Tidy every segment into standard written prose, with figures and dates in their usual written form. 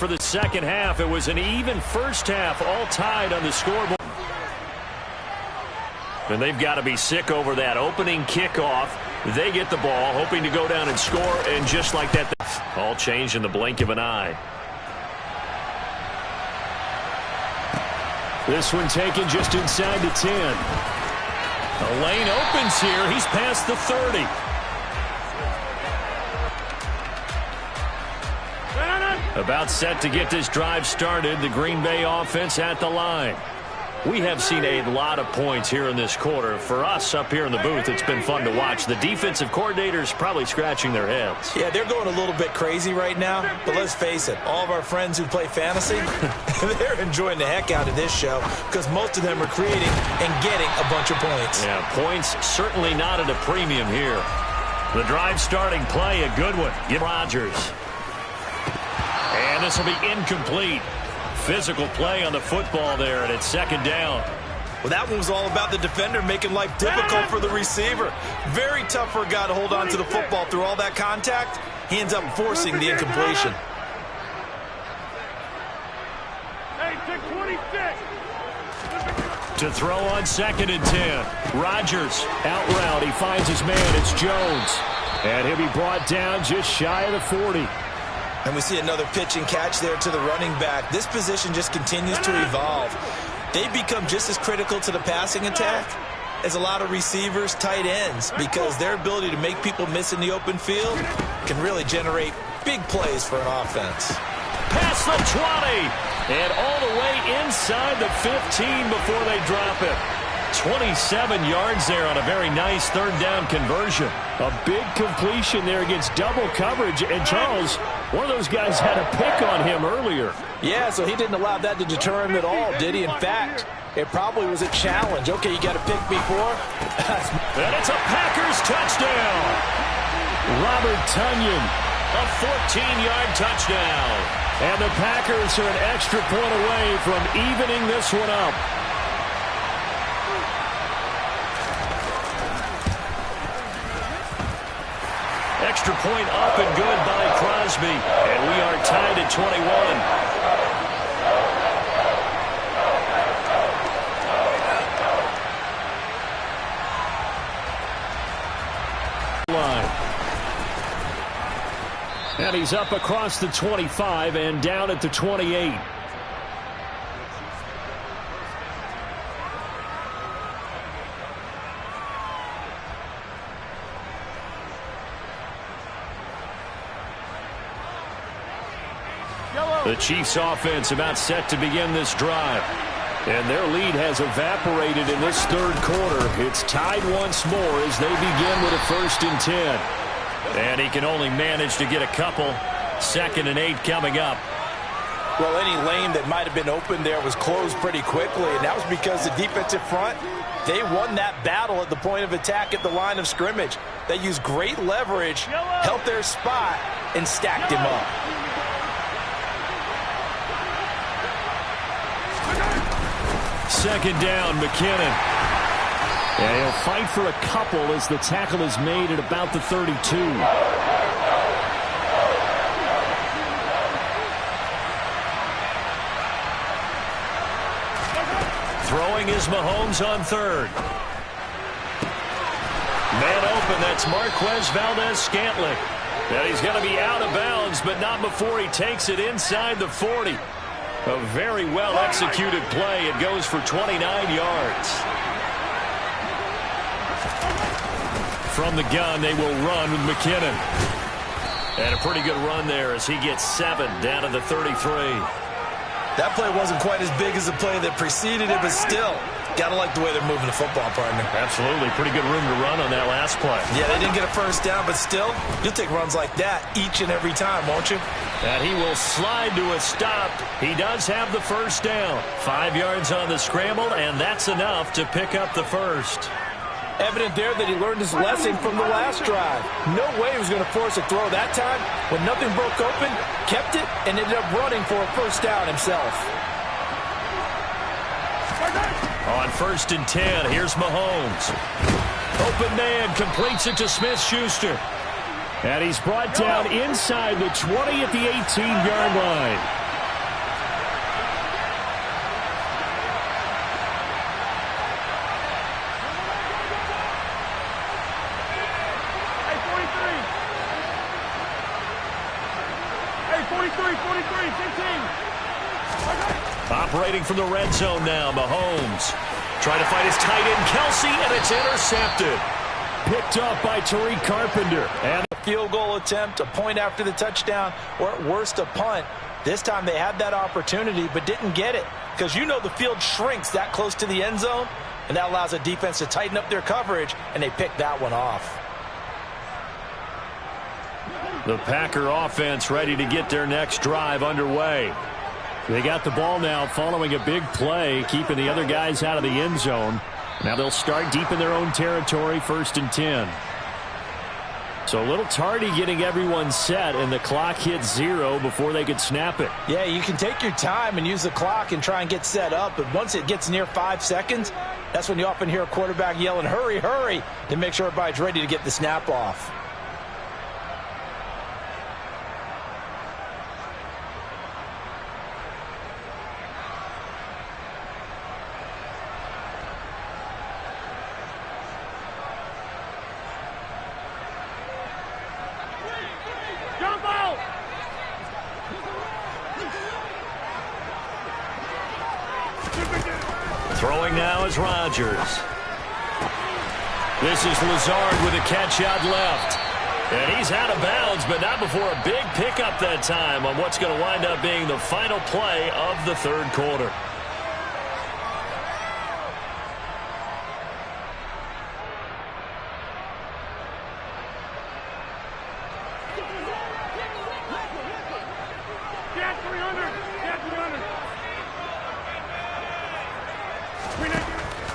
For the second half, it was an even first half, all tied on the scoreboard. And they've got to be sick over that opening kickoff. They get the ball, hoping to go down and score, and just like that, all changed in the blink of an eye. This one taken just inside the 10. The lane opens here. He's past the 30. About set to get this drive started. The Green Bay offense at the line. We have seen a lot of points here in this quarter. For us up here in the booth, it's been fun to watch. The defensive coordinators probably scratching their heads. Yeah, they're going a little bit crazy right now. But let's face it, all of our friends who play fantasy, they're enjoying the heck out of this show because most of them are creating and getting a bunch of points. Yeah, points certainly not at a premium here. The drive starting play, a good one. Give Rodgers. And this will be incomplete. Physical play on the football there, and it's second down. Well, that one was all about the defender making life difficult for the receiver. Very tough for a guy to hold on to the football through all that contact. He ends up forcing the incompletion. To throw on 2nd and 10. Rodgers out route. He finds his man. It's Jones. And he'll be brought down just shy of the 40. And we see another pitch and catch there to the running back. This position just continues to evolve. They become just as critical to the passing attack as a lot of receivers, tight ends, because their ability to make people miss in the open field can really generate big plays for an offense. Past the 20, and all the way inside the 15 before they drop it. 27 yards there on a very nice third down conversion. A big completion there against double coverage. And Charles, one of those guys had a pick on him earlier. Yeah, so he didn't allow that to deter him at all, did he? In fact, it probably was a challenge. Okay, you got to pick me for. And it's a Packers touchdown. Robert Tonyan, a 14-yard touchdown. And the Packers are an extra point away from evening this one up. Extra point up and good by Crosby. And we are tied at 21. And he's up across the 25 and down at the 28. The Chiefs offense about set to begin this drive. And their lead has evaporated in this third quarter. It's tied once more as they begin with a 1st and 10. And he can only manage to get a couple. 2nd and 8 coming up. Well, any lane that might have been open there was closed pretty quickly, and that was because the defensive front, they won that battle at the point of attack at the line of scrimmage. They used great leverage, held their spot, and stacked him up. Second down, McKinnon. Yeah, he'll fight for a couple as the tackle is made at about the 32. Throwing is Mahomes on 3rd. Man open, that's Marquez Valdez-Scantling. And he's going to be out of bounds, but not before he takes it inside the 40. A very well-executed play. It goes for 29 yards. From the gun, they will run with McKinnon. And a pretty good run there as he gets 7 down to the 33. That play wasn't quite as big as the play that preceded it, but still, gotta like the way they're moving the football, partner. Absolutely. Pretty good room to run on that last play. Yeah, they didn't get a 1st down, but still, you'll take runs like that each and every time, won't you? And he will slide to a stop. He does have the 1st down. 5 yards on the scramble, and that's enough to pick up the 1st. Evident there that he learned his lesson from the last drive. No way he was going to force a throw that time. When nothing broke open, kept it, and ended up running for a 1st down himself. On 1st and 10, here's Mahomes. Open man, completes it to Smith-Schuster. And he's brought down inside the 20 at the 18-yard line. operating from the red zone now. Mahomes trying to find his tight end, Kelsey, and it's intercepted. Picked up by Tariq Carpenter. And a field goal attempt, a point after the touchdown, or at worst a punt. This time they had that opportunity but didn't get it, because you know the field shrinks that close to the end zone, and that allows the defense to tighten up their coverage, and they picked that one off. The Packer offense ready to get their next drive underway. They got the ball now following a big play, keeping the other guys out of the end zone. Now they'll start deep in their own territory, 1st and 10. So a little tardy getting everyone set, and the clock hits 0 before they could snap it. Yeah, you can take your time and use the clock and try and get set up, but once it gets near 5 seconds, that's when you often hear a quarterback yelling, hurry, hurry, to make sure everybody's ready to get the snap off. Throwing now is Rodgers. This is Lazard with a catch out left. And he's out of bounds, but not before a big pickup that time on what's going to wind up being the final play of the 3rd quarter.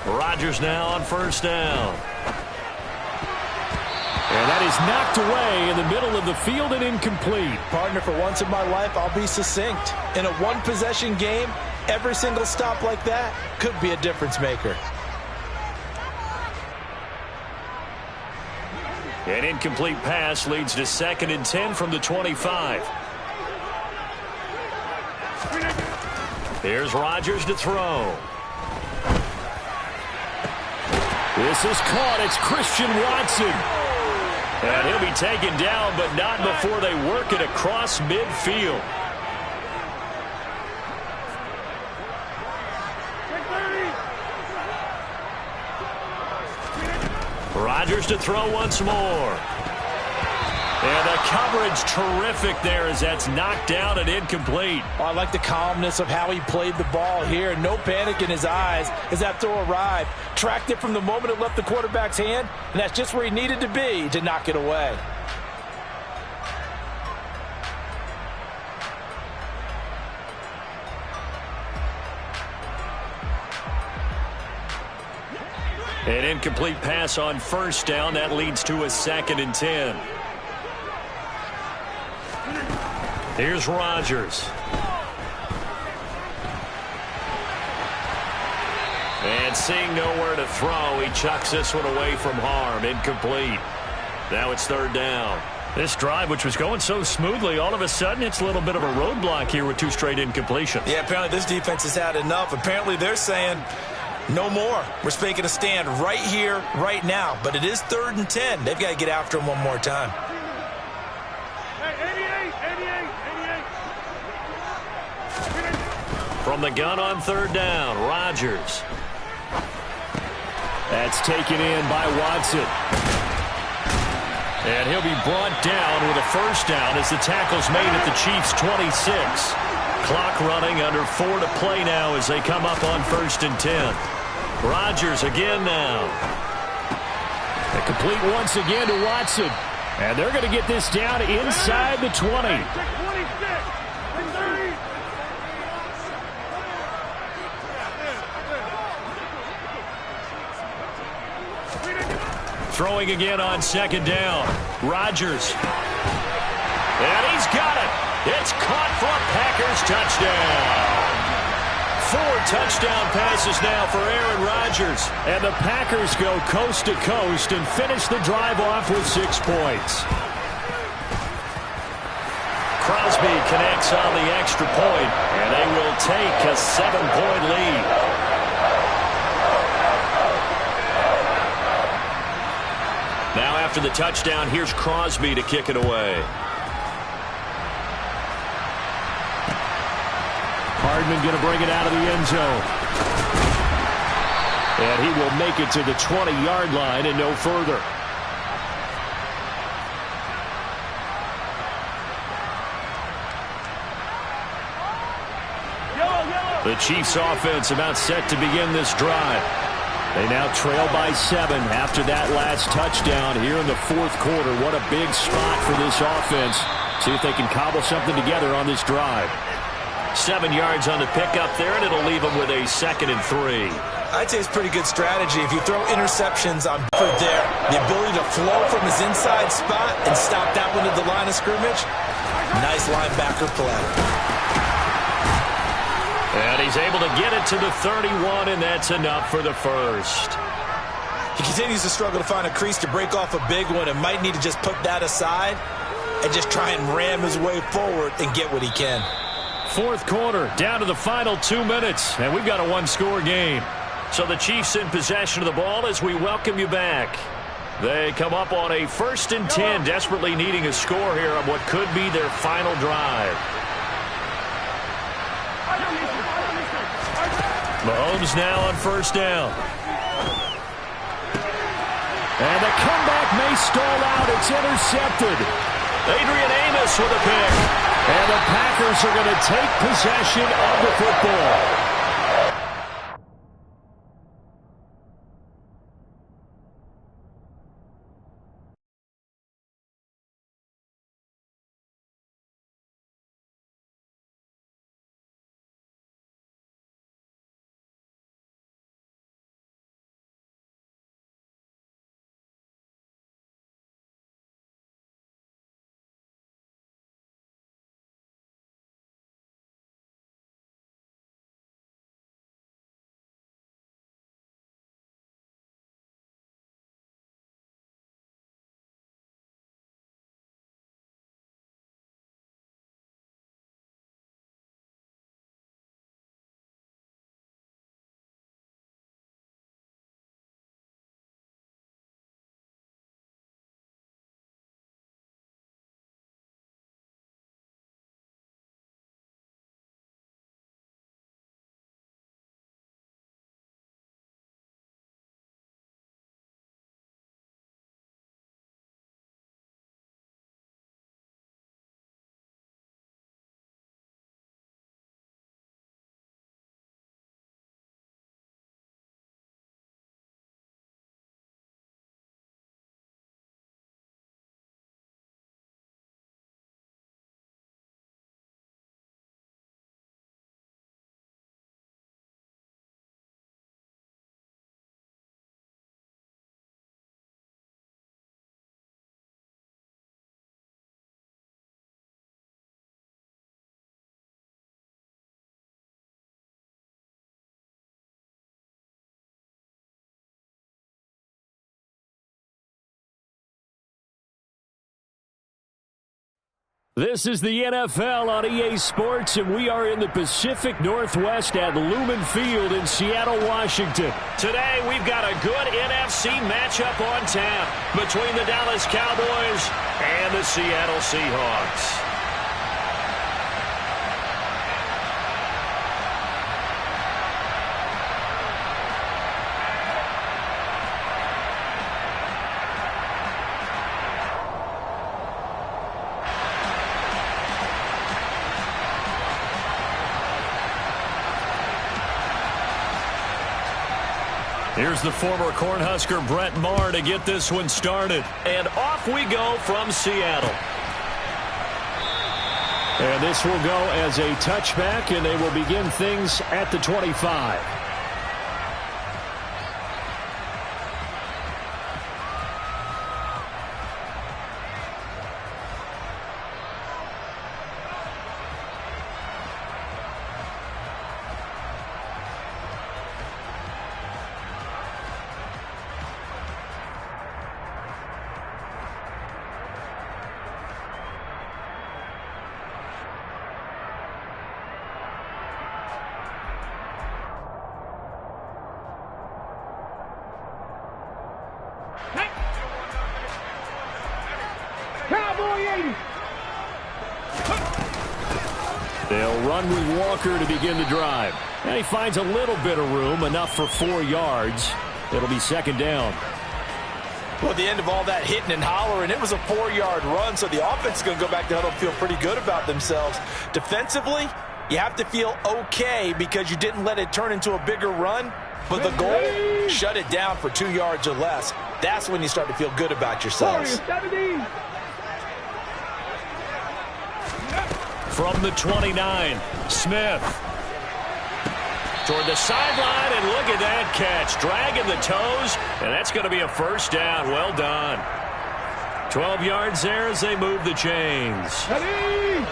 Rodgers now on 1st down. And that is knocked away in the middle of the field and incomplete. Partner, for once in my life, I'll be succinct. In a one-possession game, every single stop like that could be a difference maker. An incomplete pass leads to 2nd and 10 from the 25. Here's Rodgers to throw. This is caught. It's Christian Watson. And he'll be taken down, but not before they work it across midfield. Rodgers to throw once more. And the coverage terrific there as that's knocked down and incomplete. Oh, I like the calmness of how he played the ball here. No panic in his eyes as that throw arrived. Tracked it from the moment it left the quarterback's hand, and that's just where he needed to be to knock it away. An incomplete pass on 1st down. That leads to a 2nd and 10. Here's Rodgers. And seeing nowhere to throw, he chucks this one away from harm. Incomplete. Now it's 3rd down. This drive, which was going so smoothly, all of a sudden it's a little bit of a roadblock here with 2 straight incompletions. Yeah, apparently this defense has had enough. Apparently they're saying no more. We're making a stand right here, right now. But it is 3rd and 10. They've got to get after him one more time. From the gun on 3rd down, Rodgers. That's taken in by Watson. And he'll be brought down with a 1st down as the tackle's made at the Chiefs' 26. Clock running, under 4 to play now as they come up on 1st and 10. Rodgers again now. A complete once again to Watson. And they're going to get this down inside the 20. Throwing again on 2nd down. Rodgers. And he's got it. It's caught for a Packers touchdown. 4 touchdown passes now for Aaron Rodgers. And the Packers go coast to coast and finish the drive off with 6 points. Crosby connects on the extra point, and they will take a 7-point lead. Now after the touchdown, here's Crosby to kick it away. Hardman going to bring it out of the end zone. And he will make it to the 20-yard line and no further. The Chiefs offense about set to begin this drive. They now trail by 7 after that last touchdown here in the fourth quarter. What a big spot for this offense. See if they can cobble something together on this drive. 7 yards on the pickup there, and it'll leave them with a 2nd and 3. I'd say it's pretty good strategy. If you throw interceptions on Bedford there, the ability to flow from his inside spot and stop that one at the line of scrimmage, nice linebacker play. And he's able to get it to the 31, and that's enough for the first. He continues to struggle to find a crease to break off a big one and might need to just put that aside and just try and ram his way forward and get what he can. Fourth quarter, down to the final 2 minutes, and we've got a one-score game. So the Chiefs in possession of the ball as we welcome you back. They come up on a 1st and 10, desperately needing a score here on what could be their final drive. Mahomes now on 1st down. And the comeback may stall out. It's intercepted. Adrian Amos with a pick. And the Packers are going to take possession of the football. This is the NFL on EA Sports, and we are in the Pacific Northwest at Lumen Field in Seattle, Washington. Today, we've got a good NFC matchup on tap between the Dallas Cowboys and the Seattle Seahawks. Here's the former Cornhusker Brett Maher to get this one started. And off we go from Seattle. And this will go as a touchback, and they will begin things at the 25. They'll run with Walker to begin the drive. And he finds a little bit of room, enough for 4 yards. It'll be second down. Well, at the end of all that hitting and hollering, it was a 4-yard run, so the offense is going to go back to huddle and feel pretty good about themselves. Defensively, you have to feel okay because you didn't let it turn into a bigger run, but the goal, shut it down for 2 yards or less. That's when you start to feel good about yourselves. From the 29, Smith. Toward the sideline, and look at that catch. Dragging the toes, and that's going to be a first down. Well done. 12 yards there as they move the chains. Ready?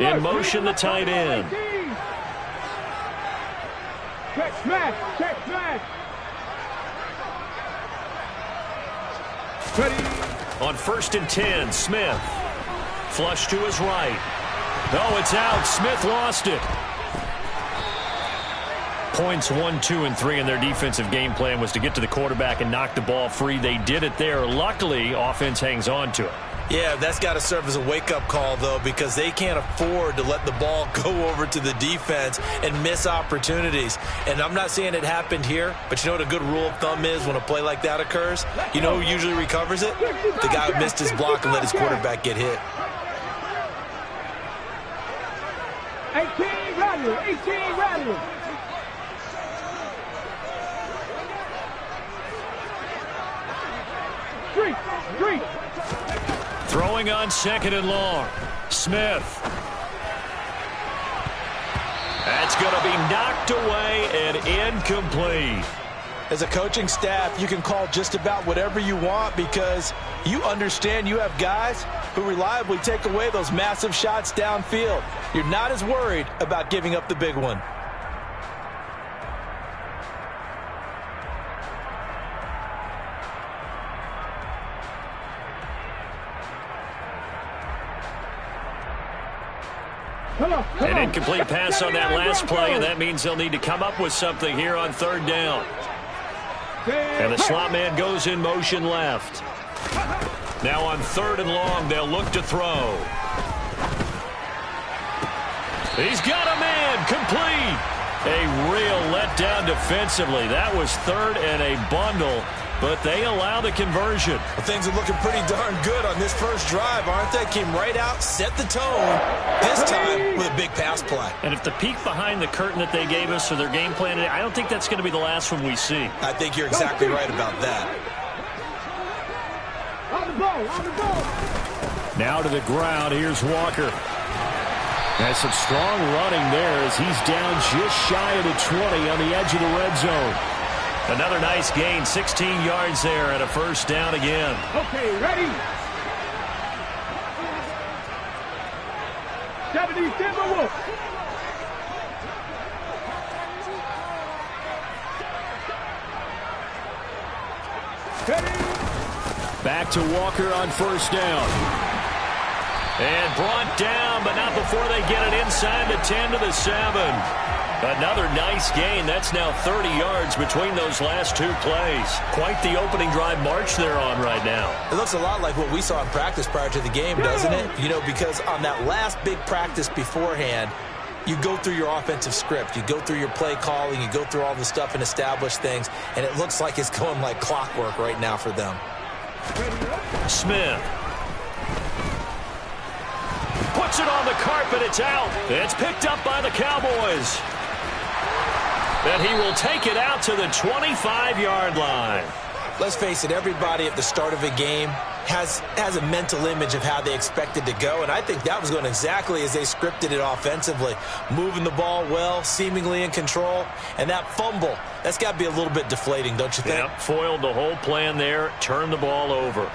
In motion, the tight end. Check smash, check smash. Ready? On 1st and 10, Smith. Flush to his right. No, it's out. Smith lost it. Points 1, 2, and 3 in their defensive game plan was to get to the quarterback and knock the ball free. They did it there. Luckily, offense hangs on to it. Yeah, that's got to serve as a wake-up call, though, because they can't afford to let the ball go over to the defense and miss opportunities. And I'm not saying it happened here, but you know what a good rule of thumb is when a play like that occurs? You know who usually recovers it? The guy who missed his block and let his quarterback get hit. 18 rattle, 18 rattle. Street. Throwing on 2nd and long. Smith. That's going to be knocked away and incomplete. As a coaching staff, you can call just about whatever you want because you understand you have guys who reliably take away those massive shots downfield. You're not as worried about giving up the big one. An incomplete pass on that last play, and that means they'll need to come up with something here on 3rd down. And the slot man goes in motion left. Now on 3rd and long, they'll look to throw. He's got a man, complete. A real letdown defensively. That was 3rd and a bundle, but they allow the conversion. Well, things are looking pretty darn good on this first drive, aren't they? Came right out, set the tone, this time with a big pass play. And if the peek behind the curtain that they gave us for their game plan, I don't think that's going to be the last one we see. I think you're exactly right about that. On the ball. Now to the ground, here's Walker. Has some strong running there as he's down just shy of the 20 on the edge of the red zone. Another nice gain, 16 yards there and a first down again. Okay, ready? 70 Timberwolves. Ready? Back to Walker on 1st down. And brought down, but not before they get it inside the 10 to the 7. Another nice gain. That's now 30 yards between those last 2 plays. Quite the opening drive march they're on right now. It looks a lot like what we saw in practice prior to the game, doesn't it? You know, because on that last big practice beforehand, you go through your offensive script. You go through your play calling. You go through all the stuff and establish things. And it looks like it's going like clockwork right now for them. Smith. Puts it on the carpet. It's out. It's picked up by the Cowboys. And he will take it out to the 25-yard line. Let's face it, everybody at the start of a game has a mental image of how they expect it to go, and I think that was going exactly as they scripted it offensively. Moving the ball well, seemingly in control, and that fumble, that's got to be a little bit deflating, don't you think? Yep, foiled the whole plan there, turned the ball over.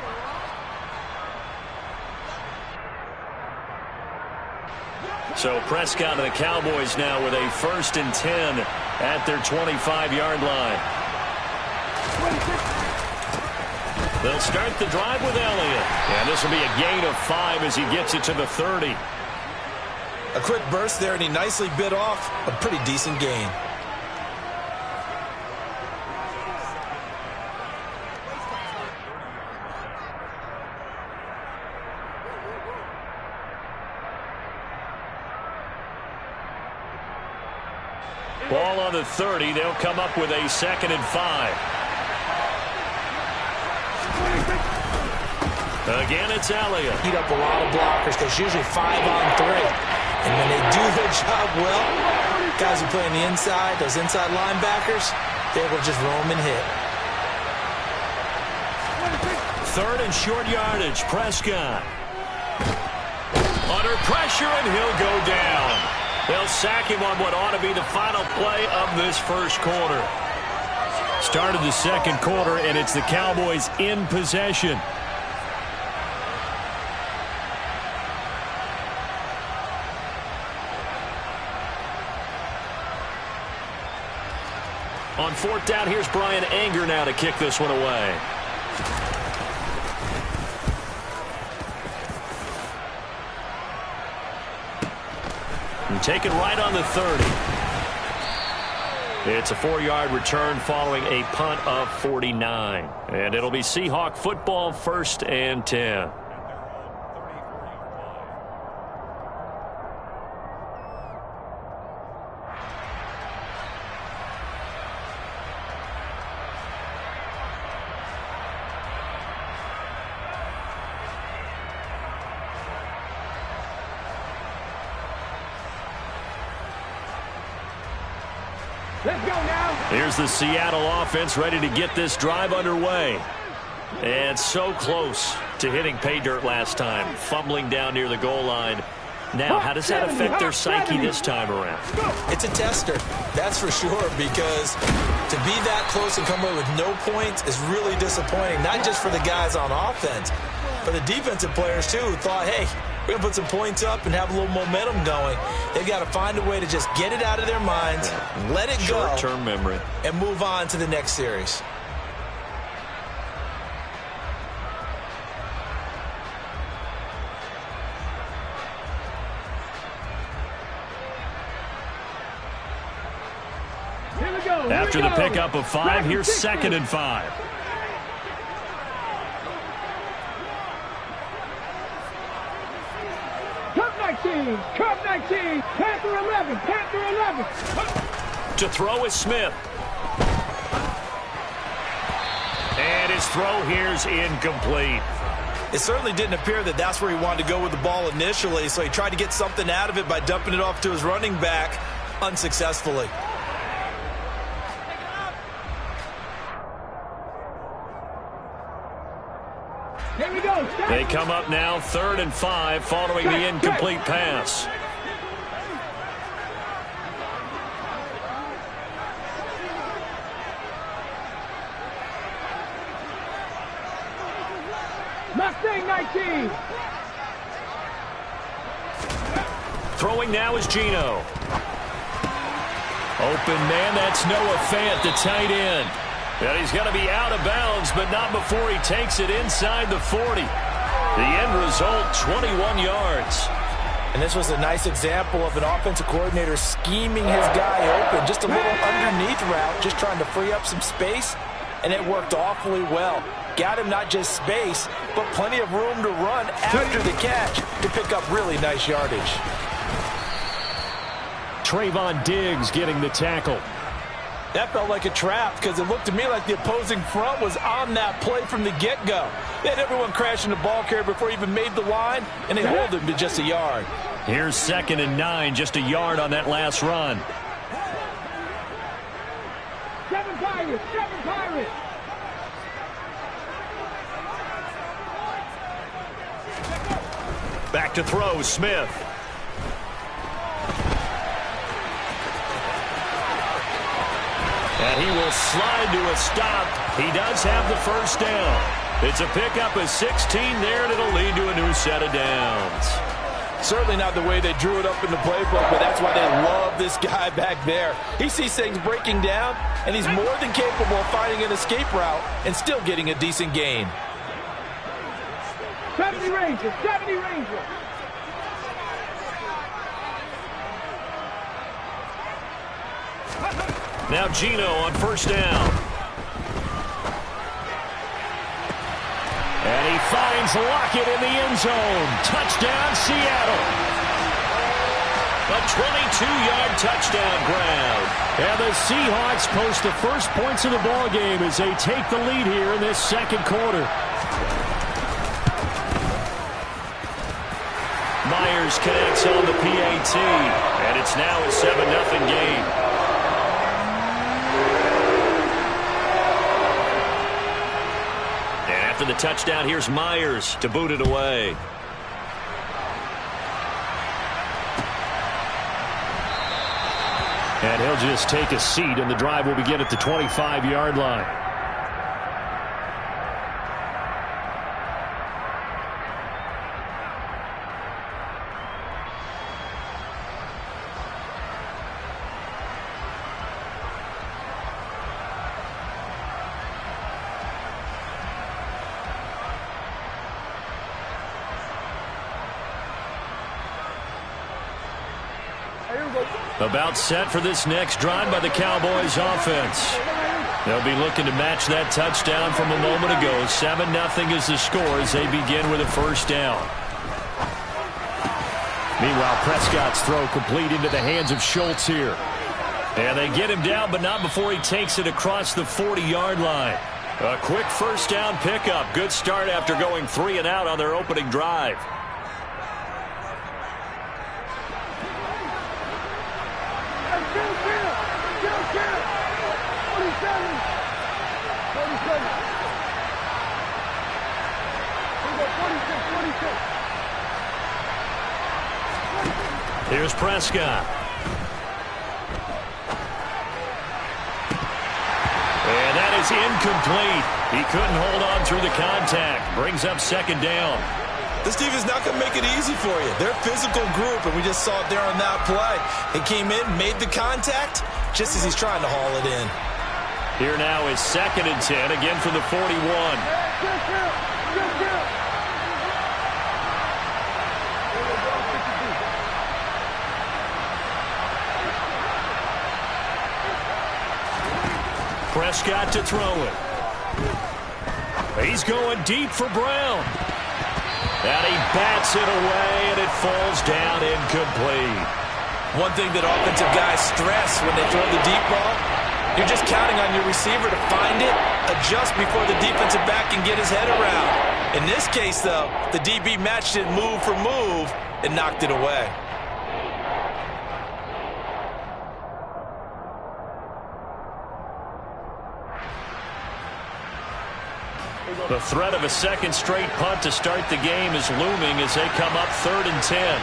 So Prescott and the Cowboys now with a 1st and 10 at their 25-yard line. They'll start the drive with Elliott. And this will be a gain of 5 as he gets it to the 30. A quick burst there, and he nicely bit off a pretty decent gain. the 30. They'll come up with a 2nd and 5. Again, it's Elliott. Heat up a lot of blockers because usually 5-on-3. And when they do their job well, guys who play on the inside, those inside linebackers, they're able to just roam and hit. 3rd and short yardage. Prescott. Under pressure, and he'll go down. They'll sack him on what ought to be the final play of this first quarter. Started the second quarter, and it's the Cowboys in possession. On 4th down, here's Brian Anger now to kick this one away. And take it right on the 30. It's a 4-yard return following a punt of 49. And it'll be Seahawk football, 1st and 10. Let's go now. Here's the Seattle offense ready to get this drive underway. And so close to hitting pay dirt last time, fumbling down near the goal line. Now, how does that affect their psyche this time around? It's a tester, that's for sure, because to be that close and come away with no points is really disappointing, not just for the guys on offense, but the defensive players, too, who thought, hey, we're going to put some points up and have a little momentum going. They've got to find a way to just get it out of their minds, let it go, short-term memory, and move on to the next series. After the pickup of 5, here's 2nd and 5. Cup 19, Panther 11, Panther 11. To throw is Smith. And his throw here's incomplete. It certainly didn't appear that that's where he wanted to go with the ball initially, so he tried to get something out of it by dumping it off to his running back unsuccessfully. Here we go. They come up now 3rd and 5 following the incomplete pass. Mustang 19. Throwing now is Geno. Open man, that's Noah Fant, the tight end. And he's going to be out of bounds, but not before he takes it inside the 40. The end result, 21 yards. And this was a nice example of an offensive coordinator scheming his guy open. Just a little underneath route, just trying to free up some space, and it worked awfully well. Got him not just space, but plenty of room to run after the catch to pick up really nice yardage. Trayvon Diggs getting the tackle. That felt like a trap because it looked to me like the opposing front was on that play from the get-go. They had everyone crashing the ball carrier before he even made the line, and they hold him to just a yard. Here's 2nd and 9, just a yard on that last run. 7 Pirates, 7 Pirates. Back to throw, Smith. And he will slide to a stop. He does have the first down. It's a pickup of 16 there, and it'll lead to a new set of downs. Certainly not the way they drew it up in the playbook, but that's why they love this guy back there. He sees things breaking down, and he's more than capable of finding an escape route and still getting a decent gain. 70 Rangers, 70 Rangers. Now Geno on first down. And he finds Lockett in the end zone. Touchdown, Seattle. A 22-yard touchdown ground. And the Seahawks post the first points of the ball game as they take the lead here in this second quarter. Myers connects on the PAT, and it's now a 7-0 game. And after the touchdown, here's Myers to boot it away. And he'll just take a seat, and the drive will begin at the 25-yard line. About set for this next drive by the Cowboys offense. They'll be looking to match that touchdown from a moment ago. 7-0 is the score as they begin with a first down. Meanwhile, Prescott's throw complete into the hands of Schultz here. And they get him down, but not before he takes it across the 40-yard line. A quick first down pickup. Good start after going 3 and out on their opening drive. Here's Prescott. And that is incomplete. He couldn't hold on through the contact. Brings up second down. This team is not going to make it easy for you. They're a physical group, and we just saw it there on that play. He came in, made the contact, just as he's trying to haul it in. Here now is 2nd and 10, again from the 41. Prescott to throw it. He's going deep for Brown. And he bats it away, and it falls down incomplete. One thing that offensive guys stress when they throw the deep ball, you're just counting on your receiver to find it, adjust before the defensive back can get his head around. In this case, though, the DB matched it move for move and knocked it away. The threat of a second straight punt to start the game is looming as they come up 3rd and 10.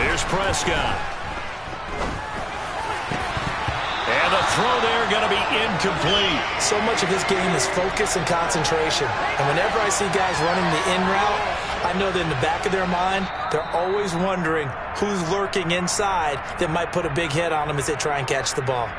Here's Prescott. And the throw there going to be incomplete. So much of his game is focus and concentration. And whenever I see guys running the in route, I know that in the back of their mind, they're always wondering who's lurking inside that might put a big hit on them as they try and catch the ball.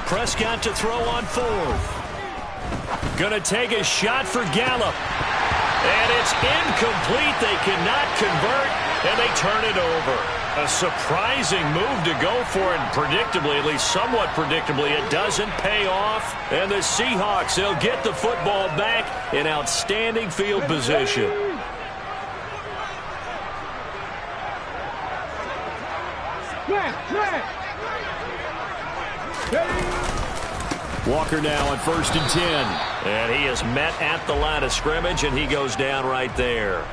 Prescott to throw on 4th. Gonna take a shot for Gallup. And it's incomplete. They cannot convert, and they turn it over. A surprising move to go for it, and predictably, at least somewhat predictably, it doesn't pay off. And the Seahawks, they'll get the football back in outstanding field position. Walker now on 1st and 10. And he is met at the line of scrimmage, and he goes down right there.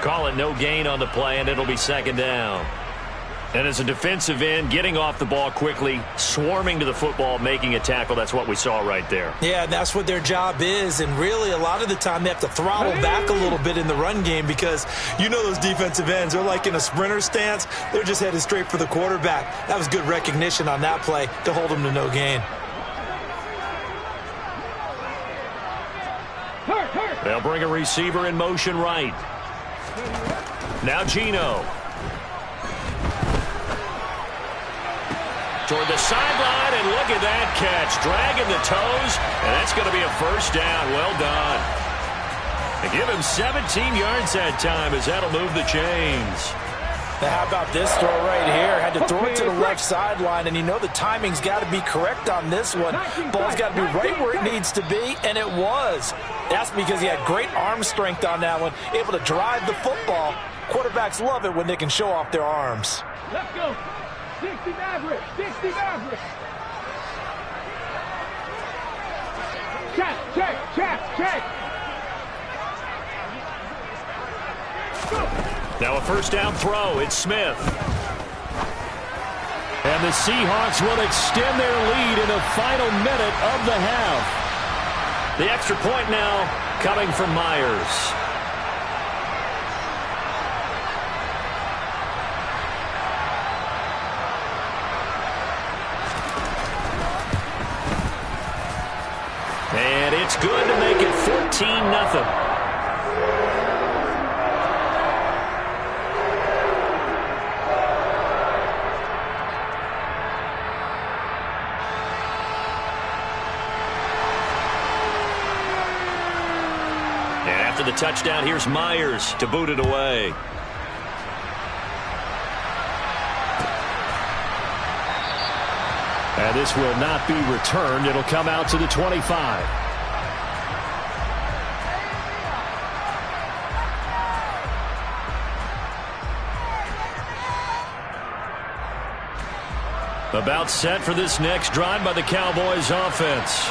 Call it no gain on the play, and it'll be 2nd down. And as a defensive end, getting off the ball quickly, swarming to the football, making a tackle, that's what we saw right there. Yeah, and that's what their job is. And really, a lot of the time, they have to throttle back a little bit in the run game because you know those defensive ends, they're like in a sprinter stance. They're just headed straight for the quarterback. That was good recognition on that play to hold them to no gain. They'll bring a receiver in motion right. Now Geno. Toward the sideline, and look at that catch. Dragging the toes, and that's going to be a first down. Well done. They give him 17 yards that time as that'll move the chains. Now how about this throw right here? Had to throw it to the left sideline, and you know the timing's got to be correct on this one. Ball's got to be right where it needs to be, and it was. That's because he had great arm strength on that one, able to drive the football. Quarterbacks love it when they can show off their arms. Let's go. 60 Maverick. 60 Maverick. Check, check, check, check. Now a first down throw. It's Smith. And the Seahawks will extend their lead in the final minute of the half. The extra point now coming from Myers. And it's good to make it 14-0. After the touchdown, here's Myers to boot it away. And this will not be returned. It'll come out to the 25. About set for this next drive by the Cowboys offense.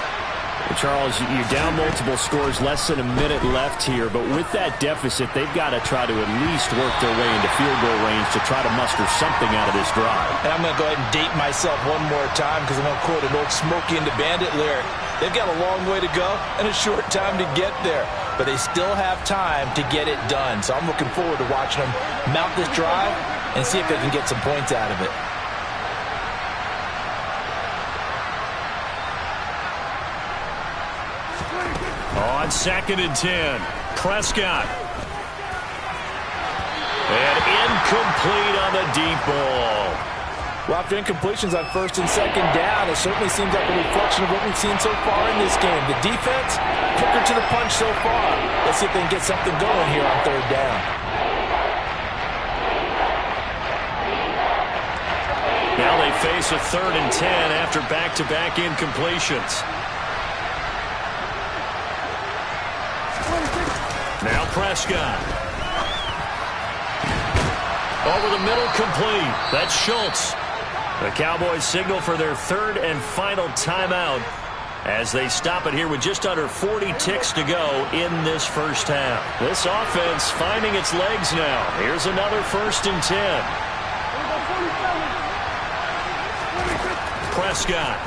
Charles, you're down multiple scores, less than a minute left here, but with that deficit, they've got to try to at least work their way into field goal range to try to muster something out of this drive. And I'm going to go ahead and date myself one more time because I'm going to quote an old Smokey and the Bandit lyric. They've got a long way to go and a short time to get there, but they still have time to get it done. So I'm looking forward to watching them mount this drive and see if they can get some points out of it. On 2nd and 10, Prescott. And incomplete on the deep ball. Well, after incompletions on 1st and 2nd down, it certainly seems like a reflection of what we've seen so far in this game. The defense, quicker to the punch so far. Let's see if they can get something going here on 3rd down. Now they face a 3rd and 10 after back-to-back incompletions. Now Prescott. Over the middle, complete. That's Schultz. The Cowboys signal for their 3rd and final timeout as they stop it here with just under 40 ticks to go in this first half. This offense finding its legs now. Here's another 1st and 10. Prescott.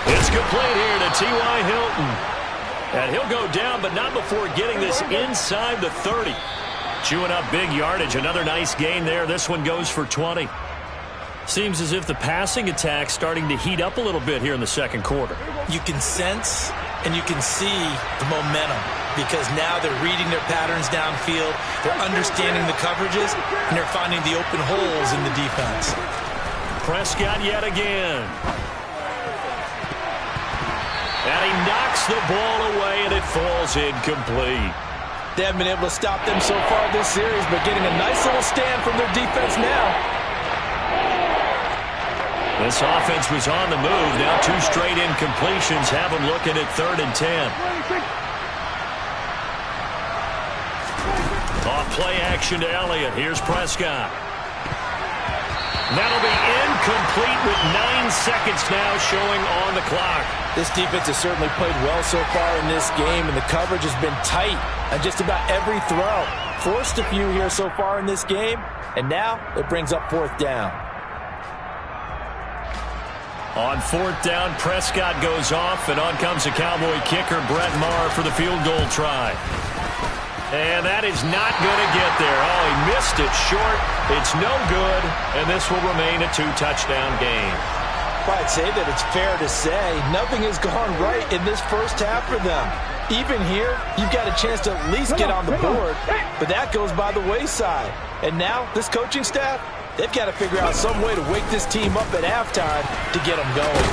It's complete here to T.Y. Hilton. And he'll go down, but not before getting this inside the 30. Chewing up big yardage. Another nice gain there. This one goes for 20. Seems as if the passing attack's starting to heat up a little bit here in the 2nd quarter. You can sense and you can see the momentum because now they're reading their patterns downfield. They're understanding the coverages, and they're finding the open holes in the defense. Prescott yet again. And he knocks the ball away, and it falls incomplete. They haven't been able to stop them so far this series, but getting a nice little stand from their defense now. This offense was on the move. Now 2 straight incompletions have them looking at 3rd and 10. Off play action to Elliott. Here's Prescott. That'll be incomplete. complete with 9 seconds now showing on the clock. This defense has certainly played well so far in this game, and the coverage has been tight on just about every throw. Forced a few here so far in this game, and now it brings up 4th down. On 4th down, Prescott goes off, and on comes the Cowboy kicker, Brett Maher, for the field goal try. And that is not going to get there. Oh, he missed it short. It's no good, and this will remain a 2-touchdown game. Well, I'd say that it's fair to say nothing has gone right in this first half for them. Even here, you've got a chance to at least get on the board, but that goes by the wayside. And now, this coaching staff, they've got to figure out some way to wake this team up at halftime to get them going.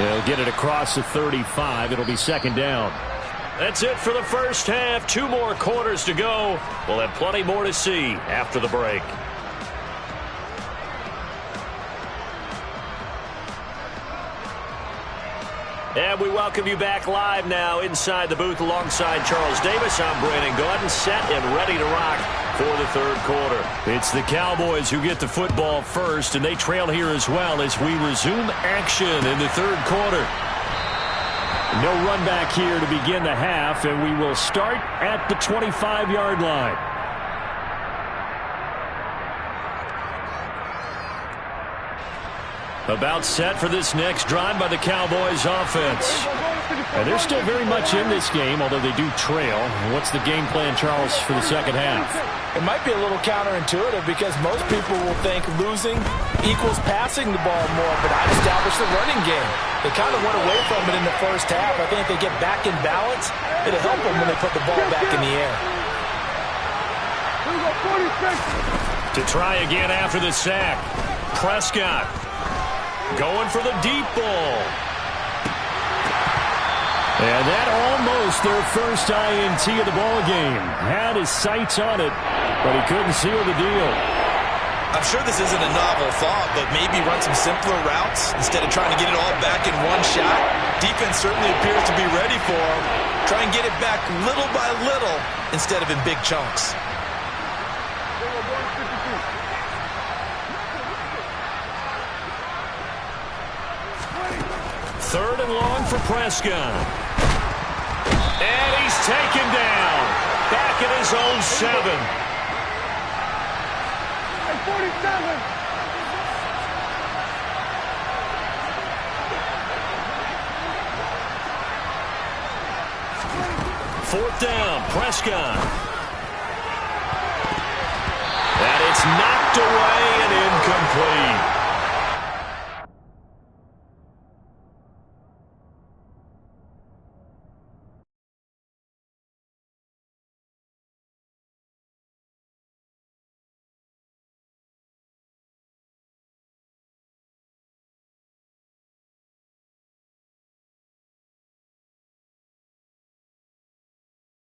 They'll get it across the 35. It'll be 2nd down. That's it for the first half. 2 more quarters to go. We'll have plenty more to see after the break. And we welcome you back live now inside the booth alongside Charles Davis. I'm Brandon Gaudin, set and ready to rock for the 3rd quarter. It's the Cowboys who get the football first, and they trail here as well as we resume action in the 3rd quarter. No run back here to begin the half, and we will start at the 25-yard line. About set for this next drive by the Cowboys offense. And they're still very much in this game, although they do trail. What's the game plan, Charles, for the 2nd half? It might be a little counterintuitive because most people will think losing equals passing the ball more, but I'd establish the running game. They kind of went away from it in the first half. I think if they get back in balance, it'll help them when they put the ball back in the air. To try again after the sack, Prescott going for the deep ball. And that almost their first INT of the ball game. Had his sights on it, but he couldn't seal the deal. I'm sure this isn't a novel thought, but maybe run some simpler routes instead of trying to get it all back in one shot. Defense certainly appears to be ready for him. Try and get it back little by little instead of in big chunks. 3rd and long for Prescott. And he's taken down. Back at his own 7. 47. Fourth down, Prescott. And it's knocked away and